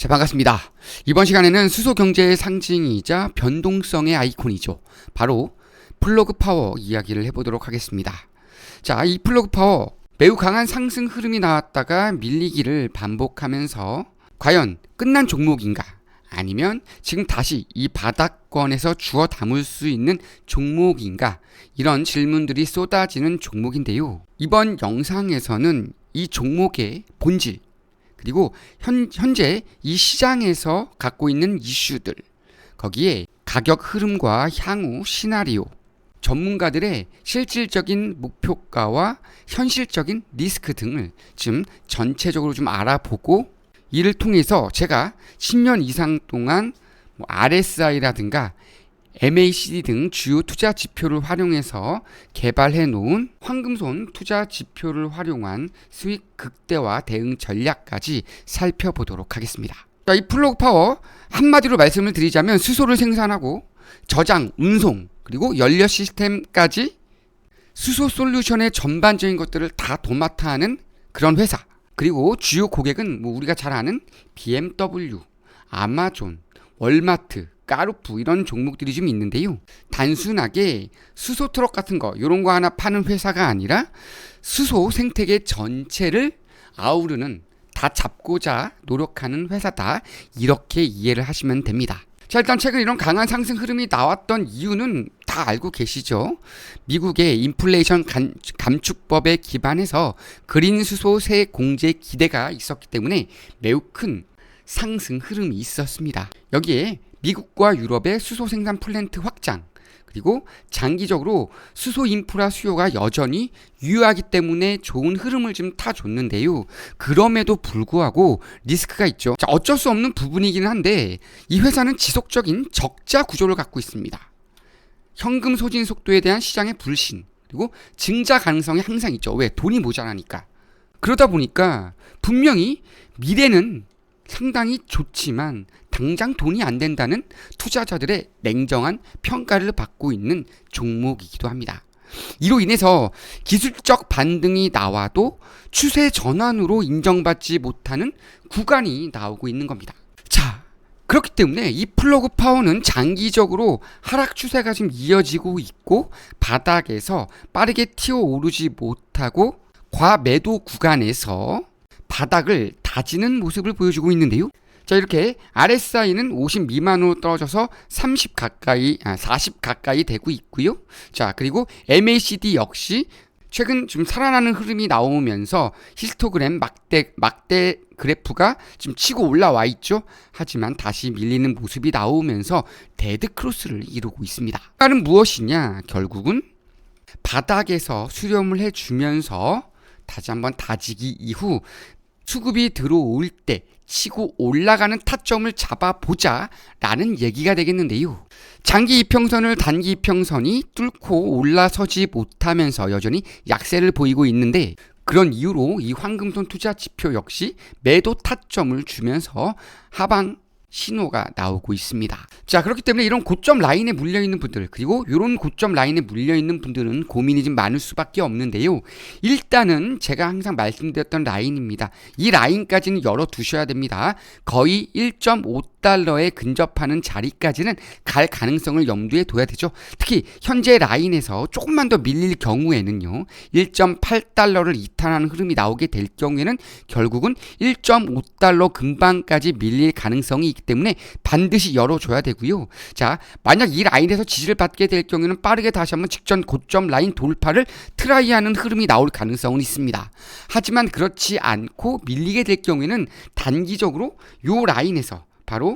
자, 반갑습니다. 이번 시간에는 수소 경제의 상징이자 변동성의 아이콘이죠. 바로 플러그 파워 이야기를 해보도록 하겠습니다. 자, 이 플러그 파워 매우 강한 상승 흐름이 나왔다가 밀리기를 반복하면서 과연 끝난 종목인가? 아니면 지금 다시 이 바닥권에서 주워 담을 수 있는 종목인가? 이런 질문들이 쏟아지는 종목인데요. 이번 영상에서는 이 종목의 본질, 그리고 현재 이 시장에서 갖고 있는 이슈들, 거기에 가격 흐름과 향후 시나리오, 전문가들의 실질적인 목표가와 현실적인 리스크 등을 좀 전체적으로 좀 알아보고, 이를 통해서 제가 10년 이상 동안 RSI라든가 MACD 등 주요 투자 지표를 활용해서 개발해 놓은 황금손 투자 지표를 활용한 수익 극대화 대응 전략까지 살펴보도록 하겠습니다. 자, 이 플러그 파워 한마디로 말씀을 드리자면 수소를 생산하고 저장, 운송, 그리고 연료 시스템까지 수소 솔루션의 전반적인 것들을 다 도맡아 하는 그런 회사. 그리고 주요 고객은 우리가 잘 아는 BMW, 아마존, 월마트, 까르푸 이런 종목들이 좀 있는데요. 단순하게 수소 트럭 같은 거 이런 거 하나 파는 회사가 아니라 수소 생태계 전체를 아우르는, 다 잡고자 노력하는 회사다, 이렇게 이해를 하시면 됩니다. 자, 일단 최근 이런 강한 상승 흐름이 나왔던 이유는 다 알고 계시죠? 미국의 인플레이션 감축법에 기반해서 그린 수소 세 공제 기대가 있었기 때문에 매우 큰 상승 흐름이 있었습니다. 여기에 미국과 유럽의 수소 생산 플랜트 확장, 그리고 장기적으로 수소 인프라 수요가 여전히 유효하기 때문에 좋은 흐름을 좀 타줬는데요. 그럼에도 불구하고 리스크가 있죠. 자, 어쩔 수 없는 부분이긴 한데 이 회사는 지속적인 적자 구조를 갖고 있습니다. 현금 소진 속도에 대한 시장의 불신, 그리고 증자 가능성이 항상 있죠. 왜? 돈이 모자라니까. 그러다 보니까 분명히 미래는 상당히 좋지만 당장 돈이 안 된다는 투자자들의 냉정한 평가를 받고 있는 종목이기도 합니다. 이로 인해서 기술적 반등이 나와도 추세 전환으로 인정받지 못하는 구간이 나오고 있는 겁니다. 자, 그렇기 때문에 이 플러그 파워는 장기적으로 하락 추세가 지금 이어지고 있고, 바닥에서 빠르게 튀어오르지 못하고 과매도 구간에서 바닥을 다지는 모습을 보여주고 있는데요. 자, 이렇게 RSI는 50 미만으로 떨어져서 40 가까이 되고 있고요. 자, 그리고 MACD 역시 최근 좀 살아나는 흐름이 나오면서 히스토그램 막대 그래프가 지금 치고 올라와 있죠. 하지만 다시 밀리는 모습이 나오면서 데드 크로스를 이루고 있습니다. 이는 무엇이냐? 결국은 바닥에서 수렴을 해주면서 다시 한번 다지기 이후 수급이 들어올 때 치고 올라가는 타점을 잡아보자 라는 얘기가 되겠는데요. 장기 이평선을 단기 이평선이 뚫고 올라서지 못하면서 여전히 약세를 보이고 있는데, 그런 이유로 이 황금손 투자 지표 역시 매도 타점을 주면서 하방 신호가 나오고 있습니다. 자, 그렇기 때문에 이런 고점 라인에 물려있는 분들, 그리고 이런 고점 라인에 물려있는 분들은 고민이 좀 많을 수밖에 없는데요. 일단은 제가 항상 말씀드렸던 라인입니다. 이 라인까지는 열어두셔야 됩니다. 거의 1.5달러에 근접하는 자리까지는 갈 가능성을 염두에 둬야 되죠. 특히 현재 라인에서 조금만 더 밀릴 경우에는요, 1.8달러를 이탈하는 흐름이 나오게 될 경우에는 결국은 1.5달러 근방까지 밀릴 가능성이 있기 때문에 반드시 열어줘야 되고요. 자, 만약 이 라인에서 지지를 받게 될 경우에는 빠르게 다시 한번 직전 고점 라인 돌파를 트라이하는 흐름이 나올 가능성은 있습니다. 하지만 그렇지 않고 밀리게 될 경우에는 단기적으로 이 라인에서, 바로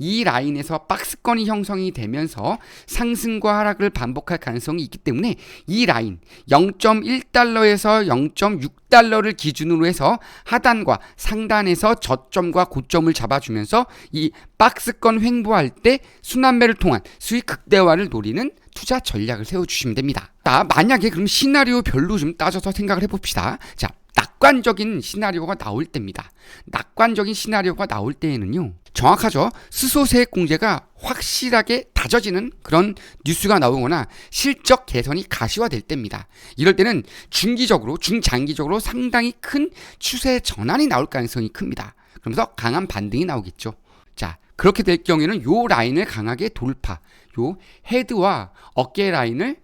이 라인에서 박스권이 형성이 되면서 상승과 하락을 반복할 가능성이 있기 때문에 이 라인 0.1달러에서 0.6달러를 기준으로 해서 하단과 상단에서 저점과 고점을 잡아주면서 이 박스권 횡보할 때 순환매를 통한 수익 극대화를 노리는 투자 전략을 세워주시면 됩니다. 자, 만약에 그럼 시나리오 별로 좀 따져서 생각을 해봅시다. 자, 낙관적인 시나리오가 나올 때입니다. 낙관적인 시나리오가 나올 때에는요, 정확하죠. 수소 세액 공제가 확실하게 다져지는 그런 뉴스가 나오거나 실적 개선이 가시화될 때입니다. 이럴 때는 중장기적으로 상당히 큰 추세 전환이 나올 가능성이 큽니다. 그러면서 강한 반등이 나오겠죠. 자, 그렇게 될 경우에는 요 라인을 강하게 돌파, 요 헤드와 어깨 라인을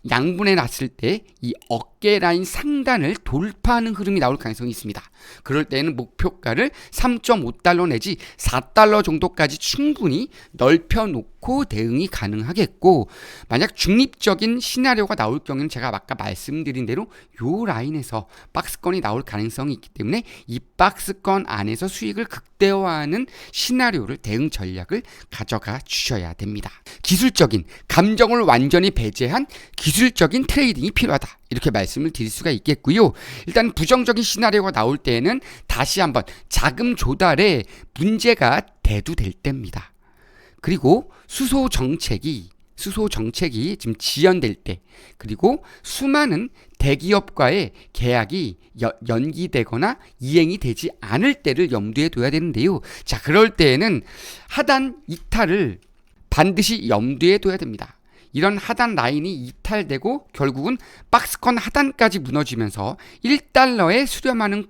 양분해 놨을 때 이 어깨 라인 상단을 돌파하는 흐름이 나올 가능성이 있습니다. 그럴 때는 목표가를 3.5달러 내지 4달러 정도까지 충분히 넓혀 놓고 대응이 가능하겠고, 만약 중립적인 시나리오가 나올 경우에는 제가 아까 말씀드린 대로 요 라인에서 박스권이 나올 가능성이 있기 때문에 이 박스권 안에서 수익을 극대화하는 시나리오를, 대응 전략을 가져가 주셔야 됩니다. 기술적인 감정을 완전히 배제한 기술적인 트레이딩이 필요하다, 이렇게 말씀을 드릴 수가 있겠고요. 일단 부정적인 시나리오가 나올 때에는 다시 한번 자금 조달에 문제가 대두될 때입니다. 그리고 수소 정책이 지금 지연될 때, 그리고 수많은 대기업과의 계약이 연기되거나 이행이 되지 않을 때를 염두에 둬야 되는데요. 자, 그럴 때에는 하단 이탈을 반드시 염두에 둬야 됩니다. 이런 하단 라인이 이탈되고 결국은 박스권 하단까지 무너지면서 1달러에 수렴하는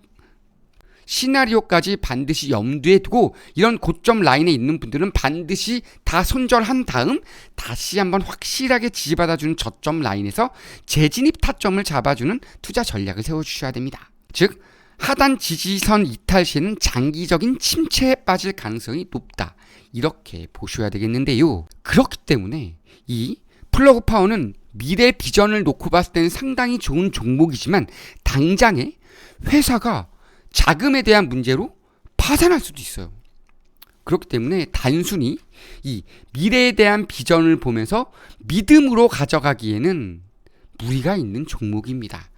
시나리오까지 반드시 염두에 두고, 이런 고점 라인에 있는 분들은 반드시 다 손절한 다음 다시 한번 확실하게 지지받아주는 저점 라인에서 재진입 타점을 잡아주는 투자 전략을 세워주셔야 됩니다. 즉, 하단 지지선 이탈 시에는 장기적인 침체에 빠질 가능성이 높다, 이렇게 보셔야 되겠는데요. 그렇기 때문에 이 플러그 파워는 미래 비전을 놓고 봤을 때는 상당히 좋은 종목이지만 당장에 회사가 자금에 대한 문제로 파산할 수도 있어요. 그렇기 때문에 단순히 이 미래에 대한 비전을 보면서 믿음으로 가져가기에는 무리가 있는 종목입니다.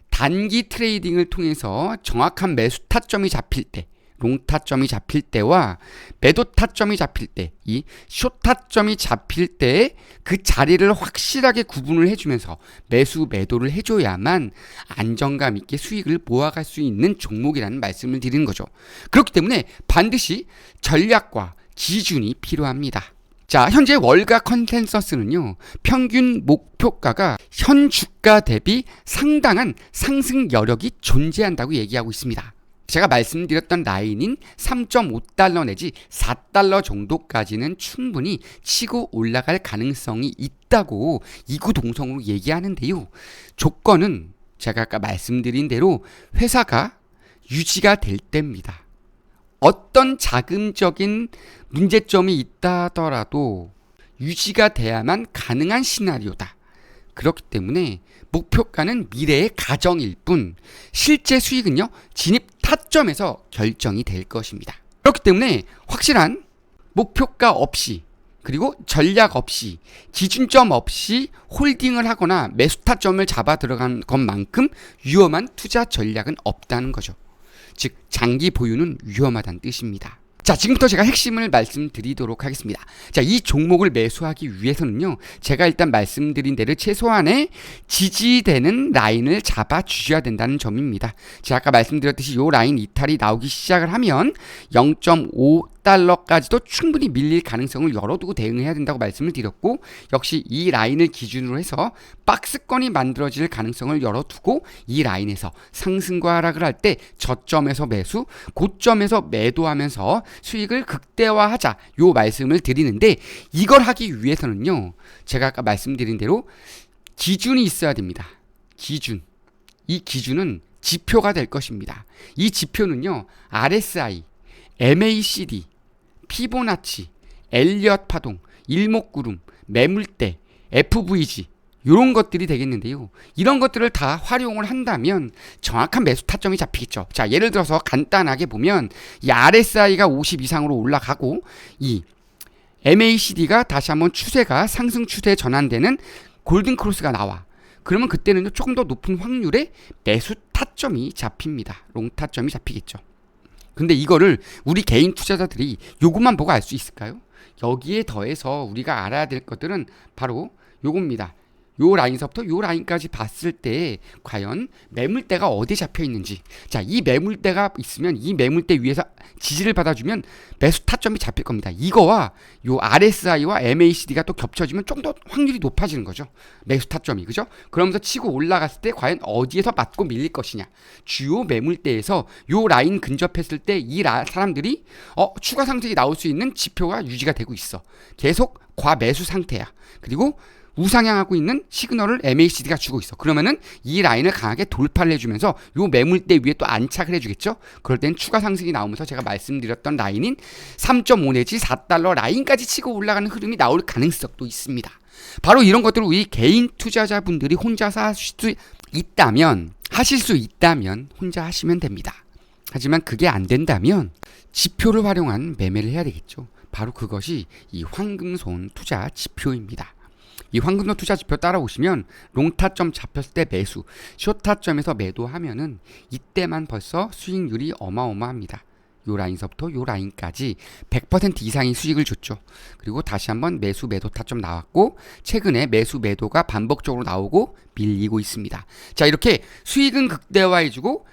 단기 트레이딩을 통해서 정확한 매수 타점이 잡힐 때, 롱 타점이 잡힐 때와 매도 타점이 잡힐 때, 이 숏 타점이 잡힐 때 그 자리를 확실하게 구분을 해주면서 매수 매도를 해줘야만 안정감 있게 수익을 모아갈 수 있는 종목이라는 말씀을 드리는 거죠. 그렇기 때문에 반드시 전략과 기준이 필요합니다. 자, 현재 월가 컨센서스는요, 평균 목표가가 현 주가 대비 상당한 상승 여력이 존재한다고 얘기하고 있습니다. 제가 말씀드렸던 라인인 3.5달러 내지 4달러 정도까지는 충분히 치고 올라갈 가능성이 있다고 이구동성으로 얘기하는데요. 조건은 제가 아까 말씀드린 대로 회사가 유지가 될 때입니다. 어떤 자금적인 문제점이 있다 하더라도 유지가 돼야만 가능한 시나리오다. 그렇기 때문에 목표가는 미래의 가정일 뿐 실제 수익은요, 진입 타점에서 결정이 될 것입니다. 그렇기 때문에 확실한 목표가 없이, 그리고 전략 없이, 기준점 없이 홀딩을 하거나 매수 타점을 잡아 들어간 것만큼 위험한 투자 전략은 없다는 거죠. 즉, 장기 보유는 위험하다는 뜻입니다. 자, 지금부터 제가 핵심을 말씀드리도록 하겠습니다. 자, 이 종목을 매수하기 위해서는요, 제가 일단 말씀드린 대로 최소한의 지지되는 라인을 잡아 주셔야 된다는 점입니다. 제가 아까 말씀드렸듯이 이 라인 이탈이 나오기 시작을 하면 0.5달러까지도 충분히 밀릴 가능성을 열어두고 대응해야 된다고 말씀을 드렸고, 역시 이 라인을 기준으로 해서 박스권이 만들어질 가능성을 열어두고 이 라인에서 상승과 하락을 할 때 저점에서 매수, 고점에서 매도하면서 수익을 극대화하자, 요 말씀을 드리는데, 이걸 하기 위해서는요, 제가 아까 말씀드린 대로 기준이 있어야 됩니다. 기준. 이 기준은 지표가 될 것입니다. 이 지표는요, RSI, MACD, 피보나치, 엘리엇 파동, 일목구름, 매물대, FVG, 이런 것들이 되겠는데요. 이런 것들을 다 활용을 한다면 정확한 매수 타점이 잡히겠죠. 자, 예를 들어서 간단하게 보면 이 RSI가 50 이상으로 올라가고 이 MACD가 다시 한번 추세가 상승 추세에 전환되는 골든 크로스가 나와. 그러면 그때는 조금 더 높은 확률의 매수 타점이 잡힙니다. 롱 타점이 잡히겠죠. 근데 이거를 우리 개인 투자자들이 요것만 보고 알 수 있을까요? 여기에 더해서 우리가 알아야 될 것들은 바로 요겁니다. 요 라인서부터 요 라인까지 봤을 때 과연 매물대가 어디에 잡혀 있는지. 자, 이 매물대가 있으면 이 매물대 위에서 지지를 받아주면 매수 타점이 잡힐 겁니다. 이거와 요 RSI와 MACD가 또 겹쳐지면 좀 더 확률이 높아지는 거죠. 매수 타점이. 그죠? 그러면서 치고 올라갔을 때 과연 어디에서 맞고 밀릴 것이냐. 주요 매물대에서 요 라인 근접했을 때 이 사람들이 추가 상승이 나올 수 있는 지표가 유지가 되고 있어. 계속 과매수 상태야. 그리고 우상향하고 있는 시그널을 MACD가 주고 있어. 그러면은 이 라인을 강하게 돌파를 해주면서 요 매물대 위에 또 안착을 해주겠죠. 그럴 땐 추가 상승이 나오면서 제가 말씀드렸던 라인인 3.5 내지 4달러 라인까지 치고 올라가는 흐름이 나올 가능성도 있습니다. 바로 이런 것들을 우리 개인 투자자분들이 혼자서 하실 수 있다면 혼자 하시면 됩니다. 하지만 그게 안 된다면 지표를 활용한 매매를 해야 되겠죠. 바로 그것이 이 황금손 투자 지표입니다. 이 황금손 투자 지표 따라오시면 롱타점 잡혔을 때 매수, 숏타점에서 매도하면은 이때만 벌써 수익률이 어마어마합니다. 요 라인서부터 요 라인까지 100% 이상의 수익을 줬죠. 그리고 다시 한번 매수 매도 타점 나왔고 최근에 매수 매도가 반복적으로 나오고 밀리고 있습니다. 자, 이렇게 수익은 극대화해주고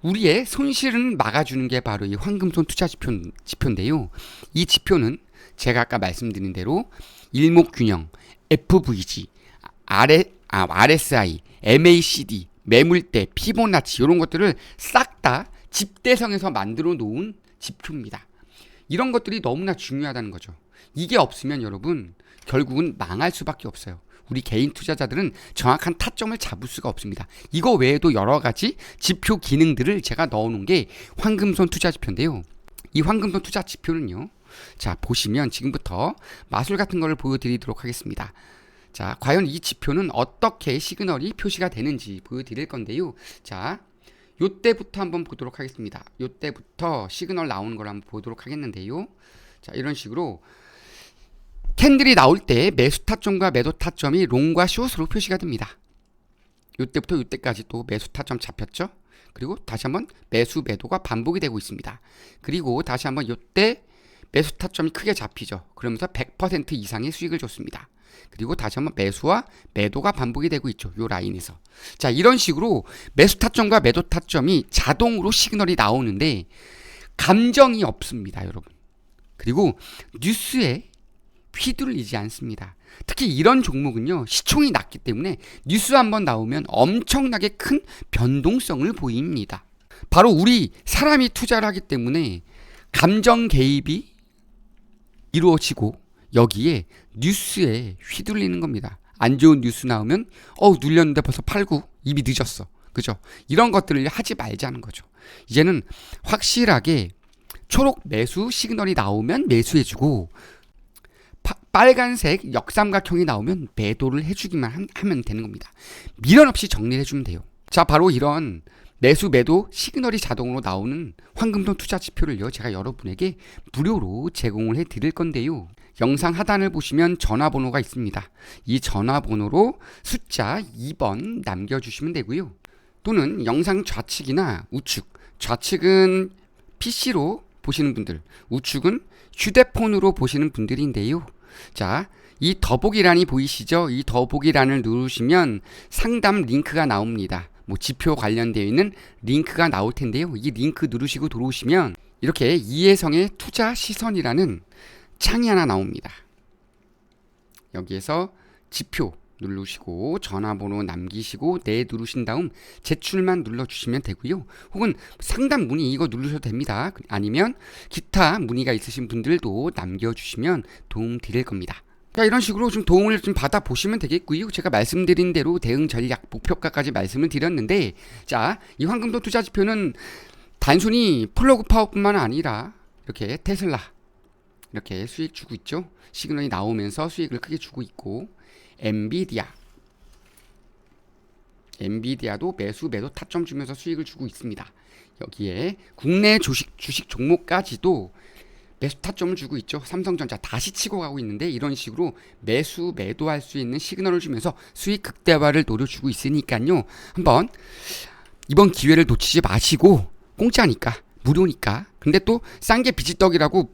우리의 손실은 막아주는 게 바로 이 황금손 투자 지표인데요. 이 지표는 제가 아까 말씀드린 대로 일목균형, FVG, RSI, MACD, 매물대, 피보나치 이런 것들을 싹 다 집대성에서 만들어 놓은 지표입니다. 이런 것들이 너무나 중요하다는 거죠. 이게 없으면 여러분 결국은 망할 수밖에 없어요. 우리 개인 투자자들은 정확한 타점을 잡을 수가 없습니다. 이거 외에도 여러 가지 지표 기능들을 제가 넣어놓은 게 황금손 투자 지표인데요. 이 황금손 투자 지표는요. 자, 보시면 지금부터 마술 같은 거를 보여드리도록 하겠습니다. 자, 과연 이 지표는 어떻게 시그널이 표시가 되는지 보여드릴 건데요. 자, 요때부터 한번 보도록 하겠습니다. 요때부터 시그널 나오는 걸 한번 보도록 하겠는데요. 자, 이런 식으로 캔들이 나올 때 매수 타점과 매도 타점이 롱과 숏으로 표시가 됩니다. 요때부터 요때까지 또 매수 타점 잡혔죠. 그리고 다시 한번 매수 매도가 반복이 되고 있습니다. 그리고 다시 한번 요때 매수 타점이 크게 잡히죠. 그러면서 100% 이상의 수익을 줬습니다. 그리고 다시 한번 매수와 매도가 반복이 되고 있죠. 요 라인에서. 자, 이런 식으로 매수 타점과 매도 타점이 자동으로 시그널이 나오는데 감정이 없습니다, 여러분. 그리고 뉴스에 휘둘리지 않습니다. 특히 이런 종목은요, 시총이 낮기 때문에 뉴스 한번 나오면 엄청나게 큰 변동성을 보입니다. 바로 우리 사람이 투자를 하기 때문에 감정 개입이 이루어지고 여기에 뉴스에 휘둘리는 겁니다. 안 좋은 뉴스 나오면 눌렸는데 벌써 팔고 입이 늦었어. 그죠? 이런 것들을 하지 말자는 거죠. 이제는 확실하게 초록 매수 시그널이 나오면 매수해주고 빨간색 역삼각형이 나오면 매도를 해주기만 하면 되는 겁니다. 미련 없이 정리를 해주면 돼요. 자, 바로 이런 매수 매도 시그널이 자동으로 나오는 황금손 투자 지표를요, 제가 여러분에게 무료로 제공을 해드릴 건데요. 영상 하단을 보시면 전화번호가 있습니다. 이 전화번호로 숫자 2번 남겨주시면 되고요. 또는 영상 좌측이나 우측, 좌측은 PC로 보시는 분들, 우측은 휴대폰으로 보시는 분들인데요. 자, 이 더보기란이 보이시죠? 이 더보기란을 누르시면 상담 링크가 나옵니다. 지표 관련되어 있는 링크가 나올 텐데요. 이 링크 누르시고 들어오시면 이렇게 이혜성의 투자 시선이라는 창이 하나 나옵니다. 여기에서 지표 누르시고 전화번호 남기시고 네 누르신 다음 제출만 눌러주시면 되고요. 혹은 상담 문의 이거 누르셔도 됩니다. 아니면 기타 문의가 있으신 분들도 남겨주시면 도움 드릴 겁니다. 자, 이런 식으로 좀 도움을 좀 받아보시면 되겠고요. 제가 말씀드린 대로 대응 전략, 목표가까지 말씀을 드렸는데, 자, 이 황금손 투자 지표는 단순히 플러그 파워뿐만 아니라 이렇게 테슬라 이렇게 수익 주고 있죠. 시그널이 나오면서 수익을 크게 주고 있고, 엔비디아도 매수 매도 타점 주면서 수익을 주고 있습니다. 여기에 국내 주식 종목까지도 매수 타점을 주고 있죠. 삼성전자 다시 치고 가고 있는데 이런 식으로 매수 매도할 수 있는 시그널을 주면서 수익 극대화를 노려주고 있으니까요. 한번 이번 기회를 놓치지 마시고, 공짜니까, 무료니까. 근데 또 싼 게 비지떡이라고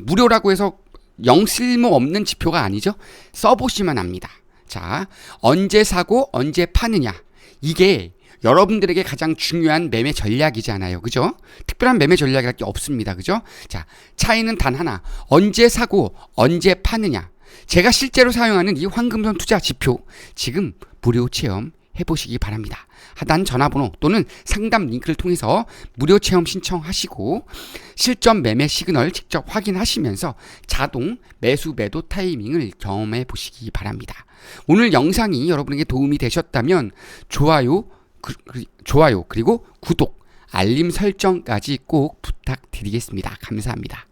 무료라고 해서 영 쓸모 없는 지표가 아니죠. 써보시면 압니다. 자, 언제 사고 언제 파느냐. 이게 여러분들에게 가장 중요한 매매 전략이잖아요. 그죠? 특별한 매매 전략이 할 게 없습니다. 그죠? 자, 차이는 단 하나. 언제 사고 언제 파느냐. 제가 실제로 사용하는 이 황금선 투자 지표 지금 무료 체험 해보시기 바랍니다. 하단 전화번호 또는 상담 링크를 통해서 무료 체험 신청하시고 실전 매매 시그널 직접 확인하시면서 자동 매수 매도 타이밍을 경험해 보시기 바랍니다. 오늘 영상이 여러분에게 도움이 되셨다면 좋아요 그리고 구독, 알림 설정까지 꼭 부탁드리겠습니다. 감사합니다.